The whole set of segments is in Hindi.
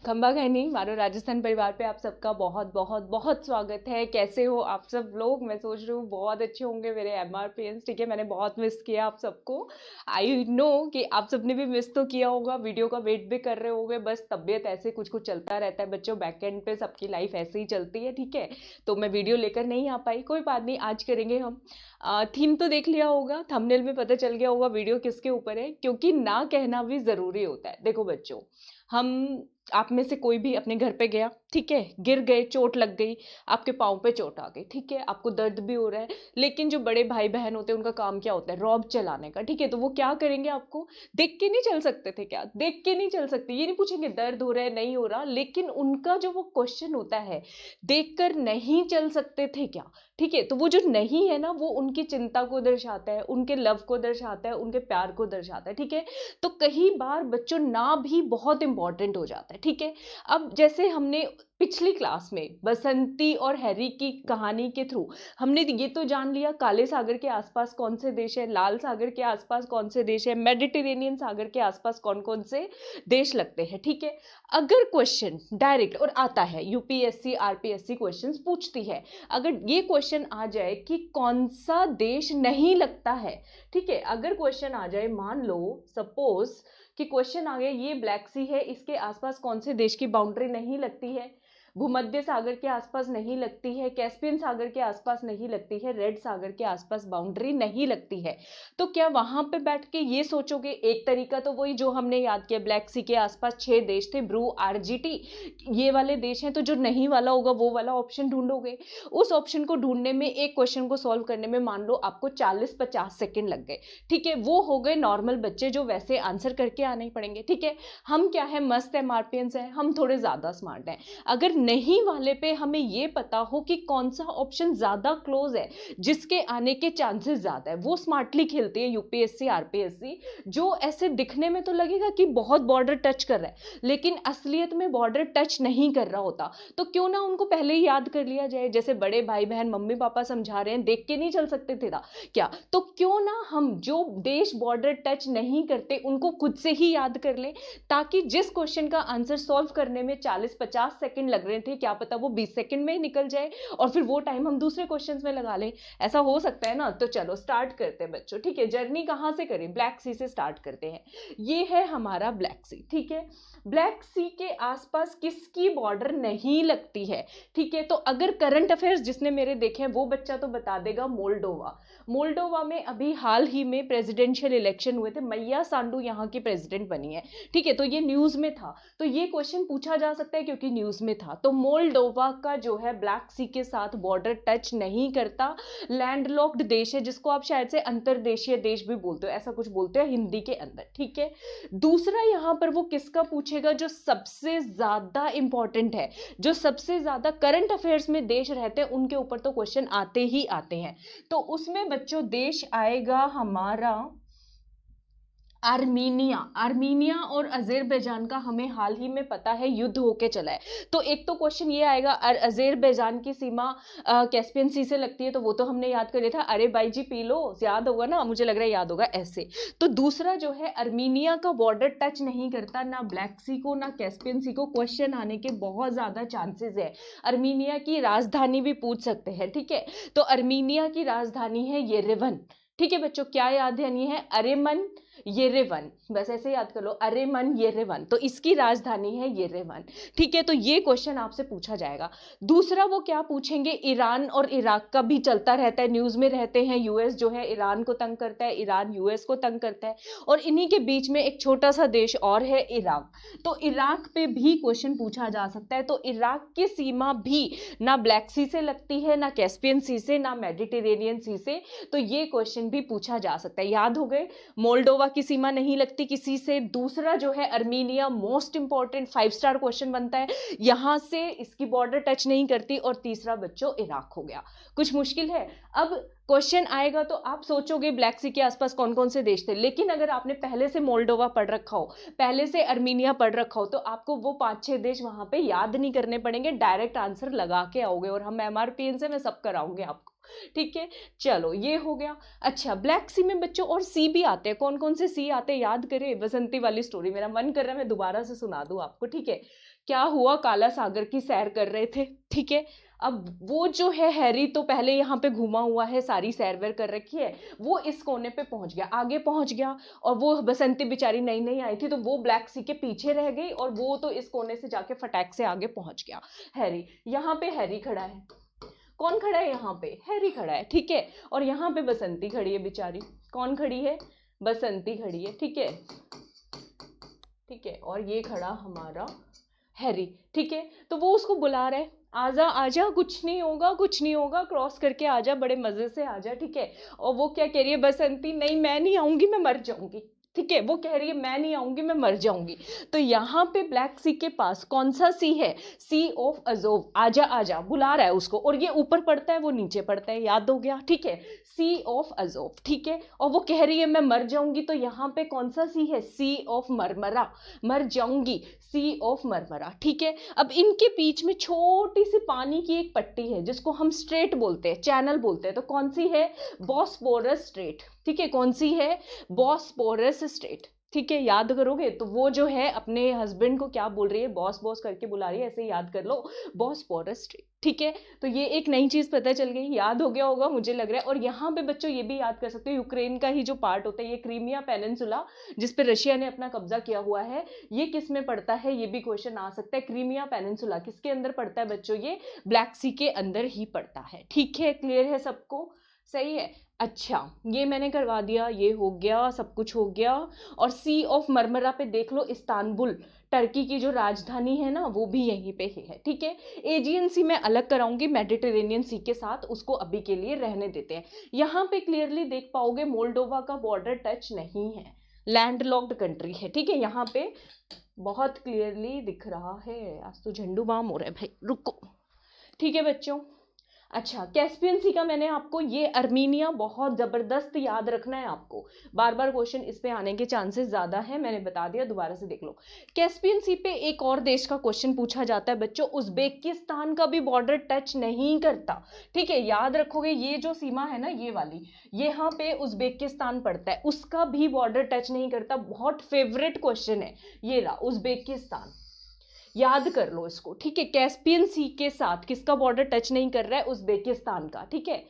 खंबा कहनी मारो राजस्थान परिवार पे आप सबका बहुत बहुत बहुत स्वागत है। कैसे हो आप सब लोग? मैं सोच रही हूँ बहुत अच्छे होंगे मेरे एमआरपीएंस। ठीक है, मैंने बहुत मिस किया आप सबको। आई नो कि आप सबने भी मिस तो किया होगा, वीडियो का वेट भी कर रहे होंगे। बस तबीयत ऐसे कुछ कुछ चलता रहता है बच्चों, बैकएंड पे सबकी लाइफ ऐसे ही चलती है। ठीक है, तो मैं वीडियो लेकर नहीं आ पाई, कोई बात नहीं, आज करेंगे हम। थीम तो देख लिया होगा, थंबनेल में पता चल गया होगा वीडियो किसके ऊपर है, क्योंकि ना कहना भी जरूरी होता है। देखो बच्चों, हम आप में से कोई भी अपने घर पे गया, ठीक है, गिर गए, चोट लग गई, आपके पाँव पे चोट आ गई, ठीक है, आपको दर्द भी हो रहा है, लेकिन जो बड़े भाई बहन होते हैं उनका काम क्या होता है? रॉब चलाने का। ठीक है, तो वो क्या करेंगे? आपको देख के नहीं चल सकते थे क्या? देख के नहीं चल सकते, ये नहीं पूछेंगे दर्द हो रहा है नहीं हो रहा, लेकिन उनका जो वो क्वेश्चन होता है, देख कर नहीं चल सकते थे क्या? ठीक है, तो वो जो नहीं है ना, वो उनकी चिंता को दर्शाता है, उनके लव को दर्शाता है, उनके प्यार को दर्शाता है। ठीक है, तो कई बार बच्चों ना भी बहुत इंपॉर्टेंट हो जाता है। ठीक है, अब जैसे हमने पिछली क्लास में बसंती और हैरी की कहानी के थ्रू हमने ये तो जान लिया काले सागर के आसपास कौन से देश है, लाल सागर के आसपास कौन से देश है, मेडिटेरेनियन सागर के आसपास कौन कौन से देश लगते हैं। ठीक है, अगर क्वेश्चन डायरेक्ट और आता है, यूपीएससी आरपीएससी क्वेश्चंस पूछती है, अगर ये क्वेश्चन आ जाए कि कौन सा देश नहीं लगता है, ठीक है, अगर क्वेश्चन आ जाए, मान लो सपोज कि क्वेश्चन आ गया ये ब्लैक सी है, इसके आसपास कौन से देश की बाउंड्री नहीं लगती है, भूमध्य सागर के आसपास नहीं लगती है, कैस्पियन सागर के आसपास नहीं लगती है, रेड सागर के आसपास बाउंड्री नहीं लगती है, तो क्या वहां पे बैठ के ये सोचोगे? एक तरीका तो वही जो हमने याद किया, ब्लैक सी के आसपास 6 देश थे, ब्रू, आरजीटी, ये वाले देश हैं, तो जो नहीं वाला होगा वो वाला ऑप्शन ढूंढोगे। उस ऑप्शन को ढूंढने में, एक क्वेश्चन को सॉल्व करने में मान लो आपको 40-50 सेकेंड लग गए। ठीक है, वो हो गए नॉर्मल बच्चे जो वैसे आंसर करके आने ही पड़ेंगे। ठीक है, हम क्या है, मस्त एमआरपीएंस है, हम थोड़े ज्यादा स्मार्ट हैं। अगर नहीं वाले पे हमें ये पता हो कि कौन सा ऑप्शन ज्यादा क्लोज है, जिसके आने के चांसेस ज्यादा है, वो स्मार्टली खेलते हैं यूपीएससी आरपीएससी। जो ऐसे दिखने में तो लगेगा कि बहुत बॉर्डर टच कर रहा है, लेकिन असलियत में बॉर्डर टच नहीं कर रहा होता, तो क्यों ना उनको पहले ही याद कर लिया जाए। जैसे बड़े भाई बहन मम्मी पापा समझा रहे हैं, देख के नहीं चल सकते थे ना क्या, तो क्यों ना हम जो देश बॉर्डर टच नहीं करते उनको खुद से ही याद कर लें, ताकि जिस क्वेश्चन का आंसर सॉल्व करने में 40-50 सेकंड लग रहे थे, क्या पता वो 20 सेकंड में ही निकल जाए और फिर वो टाइम हम दूसरे क्वेश्चंस में लगा लें। ऐसा हो सकता है ना? तो चलो स्टार्ट करते हैं बच्चों। ठीक है, जर्नी कहां से करें? ब्लैक सी से स्टार्ट करते हैं। ये है हमारा ब्लैक सी। ठीक है, ब्लैक सी के आसपास किसकी बॉर्डर नहीं लगती है? ठीक है, तो अगर करंट अफेयर्स जिसने मेरे देखे हैं वो बच्चा तो बता देगा मोल्डोवा। मोल्डोवा में अभी हाल ही में प्रेसिडेंशियल इलेक्शन हुए थे, मैया सांडू यहाँ की प्रेसिडेंट बनी है। ठीक है, तो ये न्यूज में था, तो ये क्वेश्चन पूछा जा सकता है क्योंकि न्यूज में था। तो मोल्डोवा का जो है ब्लैक सी के साथ बॉर्डर टच नहीं करता, लैंडलॉक्ड देश है, जिसको आप शायद से अंतरदेशीय देश भी बोलते हो, ऐसा कुछ बोलते हैं हिंदी के अंदर। ठीक है, दूसरा यहां पर वो किसका पूछेगा जो सबसे ज्यादा इंपॉर्टेंट है, जो सबसे ज्यादा करंट अफेयर्स में देश रहते हैं उनके ऊपर तो क्वेश्चन आते ही आते हैं। तो उसमें बच्चों देश आएगा हमारा आर्मीनिया। आर्मीनिया और अजेरबैजान का हमें हाल ही में पता है युद्ध होके चला है, तो एक तो क्वेश्चन ये आएगा, अजेरबैजान की सीमा कैस्पियन सी से लगती है, तो वो तो हमने याद कर लिया था, अरे भाई जी पी लो, याद होगा ना, मुझे लग रहा है याद होगा ऐसे। तो दूसरा जो है, आर्मीनिया का बॉर्डर टच नहीं करता ना ब्लैक सी को ना कैस्पियन सी को, क्वेश्चन आने के बहुत ज्यादा चांसेस है। आर्मीनिया की राजधानी भी पूछ सकते हैं। ठीक है, तो आर्मीनिया की राजधानी है येरेवन। ठीक है बच्चों, क्या यादधानी है? अरेमन येरेवन, बस ऐसे याद कर लो, अरेमन येरेवन, तो इसकी राजधानी है येरेवन। ठीक है, तो ये क्वेश्चन आपसे पूछा जाएगा। दूसरा वो क्या पूछेंगे, ईरान और इराक का भी चलता रहता है, न्यूज में रहते हैं, यूएस जो है ईरान को तंग करता है, ईरान यूएस को तंग करता है, और इन्हीं के बीच में एक छोटा सा देश और है इराक, तो इराक पे भी क्वेश्चन पूछा जा सकता है। तो इराक की सीमा भी ना ब्लैक सी से लगती है, ना कैस्पियन सी से, ना मेडिटेरेनियन सी से, तो ये क्वेश्चन भी पूछा जा सकता है। याद हो गए, मोल्डोवा की सीमा नहीं लगती किसी से, दूसरा जो है Armenia, most important 5 star question बनता है, यहां से इसकी बॉर्डर टच नहीं करती, और तीसरा बच्चों इराक हो गया। कुछ मुश्किल है? अब क्वेश्चन आएगा तो आप सोचोगे ब्लैक सी के आसपास कौन कौन से देश थे, लेकिन अगर आपने पहले से मोल्डोवा पढ़ रखा हो, पहले से अर्मीनिया पढ़ रखा हो, तो आपको वो 5-6 देश वहां पे याद नहीं करने पड़ेंगे, डायरेक्ट आंसर लगा के आओगे, और हम एमआरपीएन से मैं सब कराऊंगे आपको। ठीक है, चलो ये हो गया। अच्छा, ब्लैक सी में बच्चों और सी भी आते हैं, कौन कौन से सी आते हैं याद करें, बसंती वाली स्टोरी, मेरा मन कर रहा है मैं दोबारा से सुना दूं आपको। ठीक है, क्या हुआ, काला सागर की सैर कर रहे थे, ठीक है। अब वो जो है हैरी तो पहले यहाँ पे घूमा हुआ है, सारी सैर वैर कर रखी है, वो इस कोने पे पहुंच गया, आगे पहुंच गया, और वो बसंती बेचारी नई नई आई थी तो वो ब्लैक सी के पीछे रह गई, और वो तो इस कोने से जाके फटाक से आगे पहुंच गया। हैरी, यहाँ पे हैरी खड़ा है, कौन खड़ा है यहाँ पे, हैरी खड़ा है, ठीक है। और यहाँ पे बसंती खड़ी है बेचारी, कौन खड़ी है, बसंती खड़ी है, ठीक है, ठीक है। और ये खड़ा हमारा हैरी, ठीक है। तो वो उसको बुला रहे, आजा आजा, कुछ नहीं होगा कुछ नहीं होगा, क्रॉस करके आजा, बड़े मजे से आजा, ठीक है। और वो क्या कह रही है बसंती, नहीं मैं नहीं आऊंगी, मैं मर जाऊंगी, ठीक है। वो कह रही है मैं नहीं आऊंगी, मैं मर जाऊंगी। तो यहाँ पे ब्लैक सी के पास कौन सा सी है, सी ऑफ अजोव, आजा आजा बुला रहा है उसको, और ये ऊपर पड़ता है वो नीचे पड़ता है, याद हो गया, ठीक है, सी ऑफ अजोव, ठीक है। और वो कह रही है मैं मर जाऊंगी, तो यहाँ पे कौन सा सी है, सी ऑफ मरमरा, मर जाऊंगी, सी ऑफ मरमरा, ठीक है। अब इनके बीच में छोटी सी पानी की एक पट्टी है जिसको हम स्ट्रेट बोलते हैं, चैनल बोलते हैं, तो कौन सी है, बॉस्फोरस स्ट्रेट, ठीक है। कौन सी है, बॉस्फोरस स्ट्रेट, ठीक है। याद करोगे तो वो जो है अपने हस्बैंड को क्या बोल रही है, बॉस बॉस करके बुला रही है, ऐसे याद कर लो, बॉस्फोरस स्ट्रेट, ठीक है। तो ये एक नई चीज पता चल गई, याद हो गया होगा मुझे लग रहा है। और यहाँ पे बच्चों ये भी याद कर सकते हो, यूक्रेन का ही जो पार्ट होता है, ये क्रीमिया पेनिनसुला जिस पे रशिया ने अपना कब्जा किया हुआ है, ये किस में पड़ता है, ये भी क्वेश्चन आ सकता है। क्रीमिया पेनिनसुला किसके अंदर पड़ता है बच्चों, ये ब्लैक सी के अंदर ही पड़ता है, ठीक है। क्लियर है सबको, सही है। अच्छा, ये मैंने करवा दिया, ये हो गया, सब कुछ हो गया। और सी ऑफ मरमरा पे देख लो, इस्तांबुल टर्की की जो राजधानी है ना, वो भी यहीं पे ही है, ठीक है। एजियन सी मैं अलग कराऊंगी मेडिटेरेनियन सी के साथ, उसको अभी के लिए रहने देते हैं। यहाँ पे क्लियरली देख पाओगे मोल्डोवा का बॉर्डर टच नहीं है, लैंडलॉक्ड कंट्री है, ठीक है। यहाँ पे बहुत क्लियरली दिख रहा है, आज तो झंडू बाम हो रहा है भाई, रुको, ठीक है बच्चों। अच्छा, कैस्पियन सी का मैंने आपको, ये अर्मीनिया बहुत जबरदस्त याद रखना है आपको, बार बार क्वेश्चन इस पे आने के चांसेस ज्यादा है, मैंने बता दिया, दोबारा से देख लो। कैस्पियन सी पे एक और देश का क्वेश्चन पूछा जाता है बच्चों, उज्बेकिस्तान का भी बॉर्डर टच नहीं करता, ठीक है। याद रखोगे ये जो सीमा है ना, ये वाली, यहाँ पे उज्बेकिस्तान पड़ता है, उसका भी बॉर्डर टच नहीं करता, बहुत फेवरेट क्वेश्चन है ये रहा, उज्बेकिस्तान, याद कर लो इसको, ठीक है। कैस्पियन सी के साथ किसका बॉर्डर टच नहीं कर रहा है, उज्बेकिस्तान का, ठीक है।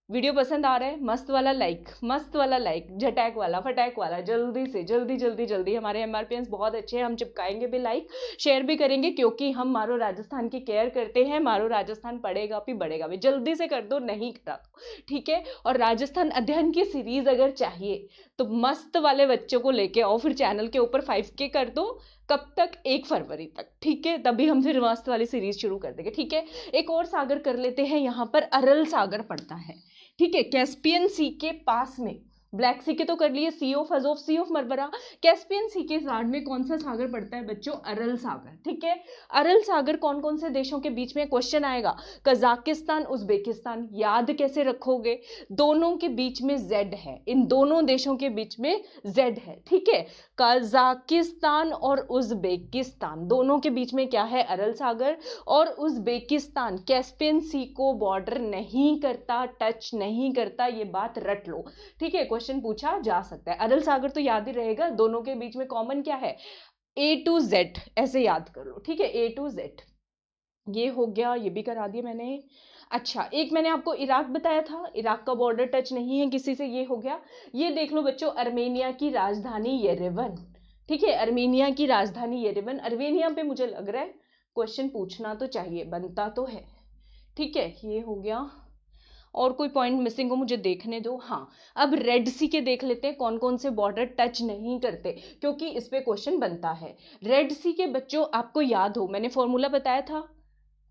वीडियो पसंद आ रहा है, मस्त वाला लाइक, मस्त वाला लाइक, झटैक वाला, फटैक वाला, जल्दी से जल्दी जल्दी जल्दी, हमारे एमआरपीएंस बहुत अच्छे हैं, हम चिपकाएंगे भी लाइक, शेयर भी करेंगे, क्योंकि हम मारो राजस्थान की केयर करते हैं, मारो राजस्थान पढ़ेगा भी बढ़ेगा भी, जल्दी से कर दो, नहीं करा दो, ठीक है। और राजस्थान अध्ययन की सीरीज अगर चाहिए तो मस्त वाले बच्चों को लेके आओ, फिर चैनल के ऊपर 5K कर दो, कब तक, 1 फरवरी तक, ठीक है, तभी हम फिर मस्त वाली सीरीज शुरू कर देंगे, ठीक है। एक और सागर कर लेते हैं, यहाँ पर अरल सागर पड़ता है, ठीक है, कैस्पियन सी के पास में, ब्लैक सी के तो कर लिए, sea of Azov, sea of Marmara, Caspian sea के साथ में कौन सा सागर पड़ता है बच्चों, अरल सागर, ठीक है। अरल सागर कौन कौन से देशों के बीच में, क्वेश्चन आएगा, कजाकिस्तान उज्बेकिस्तान, याद कैसे रखोगे, दोनों के बीच में जेड है, इन दोनों देशों के बीच में जेड है, ठीक है। कजाकिस्तान और उज्बेकिस्तान दोनों के बीच में क्या है, अरल सागर, और उज्बेकिस्तान कैस्पियन सी को बॉर्डर नहीं करता, टच नहीं करता, ये बात रट लो, ठीक है। क्वेश्चन पूछा जा सकता है, अरल सागर तो याद ही रहेगा, दोनों के बीच में कॉमन क्या है, A to Z, ऐसे याद कर लो, ठीक है, A to Z, ये हो गया, ये भी करा दिया मैंने। अच्छा, एक मैंने आपको इराक बताया था, इराक का बॉर्डर टच नहीं है किसी से, ये हो गया। ये देख लो बच्चों, अर्मेनिया की राजधानी येरेवन, ठीक है, अर्मेनिया की राजधानी येरेवन, अर्मेनिया पे मुझे लग रहा है क्वेश्चन पूछना तो चाहिए, बनता तो है, ठीक है, ये हो गया। और कोई पॉइंट मिसिंग हो मुझे देखने दो, हाँ। अब रेड सी के देख लेते हैं, कौन कौन से बॉर्डर टच नहीं करते, क्योंकि इस पे क्वेश्चन बनता है। रेड सी के बच्चों आपको याद हो, मैंने फॉर्मूला बताया था,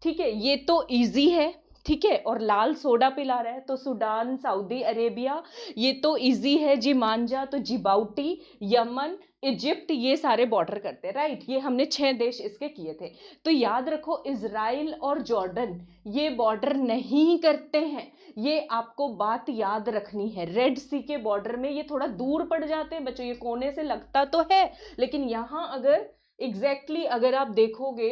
ठीक है, ये तो इजी है, ठीक है। और लाल सोडा पिला रहा है तो सूडान, सऊदी अरेबिया, ये तो इजी है जी, मांझा, तो जिबाउटी, यमन, इजिप्ट, ये सारे बॉर्डर करते हैं, राइट। ये हमने 6 देश इसके किए थे। तो याद रखो, इजराइल और जॉर्डन ये बॉर्डर नहीं करते हैं, ये आपको बात याद रखनी है। रेड सी के बॉर्डर में ये थोड़ा दूर पड़ जाते हैं बच्चों, ये कोने से लगता तो है, लेकिन यहाँ अगर एग्जैक्टली अगर आप देखोगे,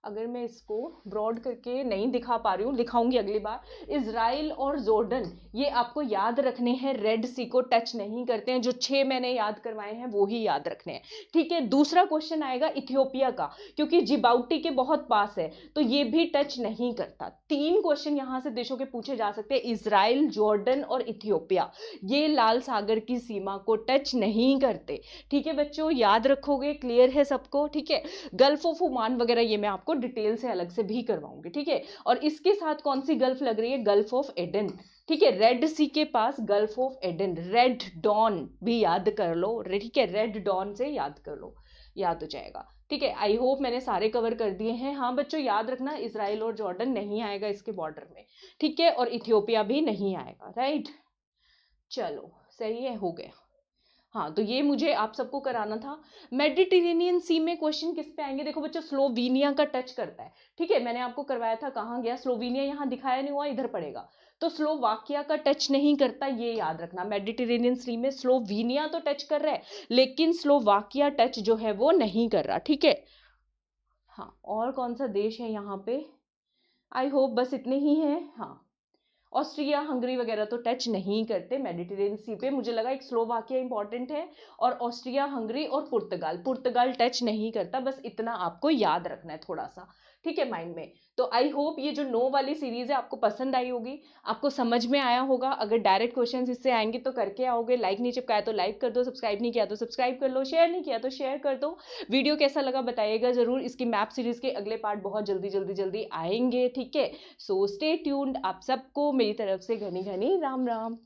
अगर मैं इसको ब्रॉड करके नहीं दिखा पा रही हूँ, दिखाऊंगी अगली बार। इजराइल और जॉर्डन ये आपको याद रखने हैं, रेड सी को टच नहीं करते हैं। जो 6 मैंने याद करवाए हैं वो ही याद रखने हैं, ठीक है। दूसरा क्वेश्चन आएगा इथियोपिया का, क्योंकि जिबाउटी के बहुत पास है तो ये भी टच नहीं करता। 3 क्वेश्चन यहां से देशों के पूछे जा सकते हैं, इजराइल, जॉर्डन और इथियोपिया। ये लाल सागर की सीमा को टच नहीं करते, ठीक है बच्चों, याद रखोगे, क्लियर है सबको, ठीक है। गल्फ ऑफ ओमान वगैरह ये मैं आपको डिटेल से अलग से भी करवाऊंगी, ठीक है। और इसके साथ कौन सी गल्फ लग रही है, गल्फ ऑफ एडन, ठीक है। रेड सी के पास गल्फ ऑफ एडन, रेड डॉन भी याद कर लो, ठीक है, रेड डॉन से याद कर लो, याद हो जाएगा, ठीक है। आई होप मैंने सारे कवर कर दिए हैं। हाँ बच्चों याद रखना, इसराइल और जॉर्डन नहीं आएगा इसके बॉर्डर में, ठीक है, और इथियोपिया भी नहीं आएगा, राइट। चलो सही है, हो गया। हाँ तो ये मुझे आप सबको कराना था। मेडिटेरेनियन सी में क्वेश्चन किस पे आएंगे, देखो बच्चों स्लोवेनिया का टच करता है, ठीक है, मैंने आपको करवाया था, कहाँ गया स्लोवेनिया, यहाँ दिखाया नहीं हुआ, इधर पड़ेगा। तो स्लोवाकिया का टच नहीं करता, ये याद रखना। मेडिटेरेनियन सी में स्लोवेनिया तो टच कर रहा है, लेकिन स्लोवाकिया टच जो है वो नहीं कर रहा, ठीक है। हाँ और कौन सा देश है यहाँ पे, आई होप बस इतने ही हैं। हाँ ऑस्ट्रिया हंगरी वगैरह तो टच नहीं करते मेडिटेरेनियन सी पे, मुझे लगा एक स्लोवाकिया इंपॉर्टेंट है, और ऑस्ट्रिया हंगरी और पुर्तगाल, पुर्तगाल टच नहीं करता, बस इतना आपको याद रखना है थोड़ा सा, ठीक है, माइंड में। तो आई होप ये जो 9 वाली सीरीज है आपको पसंद आई होगी, आपको समझ में आया होगा। अगर डायरेक्ट क्वेश्चंस इससे आएंगे तो करके आओगे, लाइक नहीं चिपकाया तो लाइक कर दो, सब्सक्राइब नहीं किया तो सब्सक्राइब कर लो, शेयर नहीं किया तो शेयर कर दो। वीडियो कैसा लगा बताइएगा जरूर। इसकी मैप सीरीज के अगले पार्ट बहुत जल्दी जल्दी जल्दी आएंगे, ठीक है। So stay tuned. आप सबको मेरी तरफ से घनी घनी राम राम।